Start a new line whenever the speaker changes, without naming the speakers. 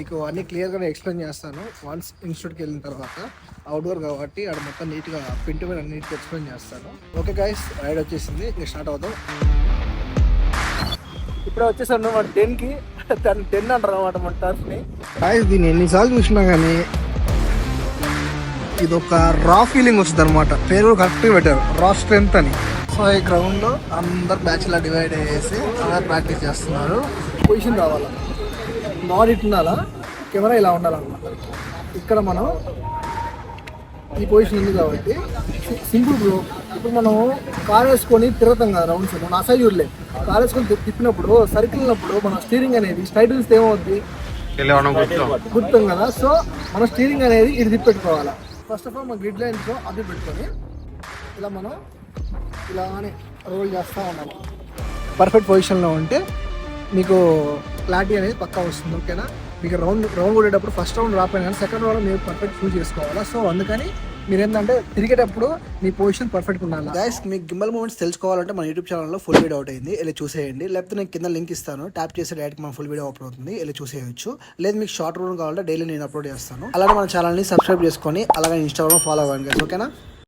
మీకు అన్ని క్లియర్గా ఎక్స్ప్లెయిన్ చేస్తాను వన్స్ ఇన్స్టిట్యూట్కి వెళ్ళిన తర్వాత. అవుట్డోర్ కాబట్టి అక్కడ మొత్తం నీట్గా పింటి మీద నీట్గా ఎక్స్ప్లెయిన్ చేస్తాను. ఓకే గైస్, రైడ్ వచ్చేసింది, ఇక స్టార్ట్ అవుతాం. ఇప్పుడు వచ్చేసాను మన 10కి, 10 అంటారు అనమాట మన టర్ఫ్ని. గైస్ దీన్ని ఎన్నిసార్లు చూసినా కానీ ఇది ఒక రా ఫీలింగ్ వస్తుంది అనమాట. పేరు కరెక్ట్గా పెట్టారు, రా స్ట్రెంత్ అని. సో ఈ గ్రౌండ్లో అందరు బ్యాచ్లా డివైడ్ అయ్యేసి అందరు ప్రాక్టీస్ చేస్తున్నారు. పొజిషన్ రావాలా, నాడ్ ఇట్ ఉండాలా, కెమెరా ఇలా ఉండాలన్నమాట. ఇక్కడ మనం ఈ పొజిషన్ ఉంది కాబట్టి సింపుల్ బ్రో. ఇప్పుడు మనం కార్ వేసుకొని తిరుగుతాం కదా రౌండ్స్, మనం అసైజులే కార్ వేసుకొని తిప్పినప్పుడు సర్కిల్ ఉన్నప్పుడు మన స్టీరింగ్ అనేది స్ట్రైట్ చూస్తే ఏమవుద్ది, గుర్తాం కదా. సో మన స్టీరింగ్ అనేది ఇది తిప్పెట్టుకోవాలా. ఫస్ట్ ఆఫ్ ఆల్ మన గ్రిడ్ లైన్స్లో అది పెట్టుకొని ఇలా మనం ఇలానే రోల్ చేస్తూ ఉండాలి. పర్ఫెక్ట్ పొజిషన్లో ఉంటే మీకు క్లారిటీ అనేది పక్కా వస్తుంది. ఓకేనా, మీకు రౌండ్ కొట్టేటప్పుడు ఫస్ట్ రౌండ్ రాపోయినా కానీ సెకండ్ రౌండ్ మీరు పర్ఫెక్ట్ ఫుల్ చేసుకోవాలా. సో అందుకని మీరు ఏంటంటే తిరిగేటప్పుడు మీ పొజిషన్ పర్ఫెక్ట్ ఉండాలి. గైస్, మీకు గింబల్ మూమెంట్స్ తెలుసుకోవాలంటే మన యూట్యూబ్ ఛానల్లో ఫుల్ వీడియో అవుట్ అయింది, వెళ్ళి చూసేయండి. లేకపోతే నేను కింద లింక్ ఇస్తాను, ట్యాప్ చేసి డైరెక్ట్ మన ఫుల్ వీడియో అప్లోడ్ అవుతుంది, వెళ్ళి చూసేయచ్చు. లేదు మీకు షార్ట్ రూమ్ కావాలంటే డైలీ నేను అప్లోడ్ చేస్తాను. అలాగే మన ఛానల్ని సబ్స్క్రైబ్ చేసుకొని అలాగే ఇన్స్టాగ్రామ్ ఫాలో అవ్వండి గైస్. ఓకేనా.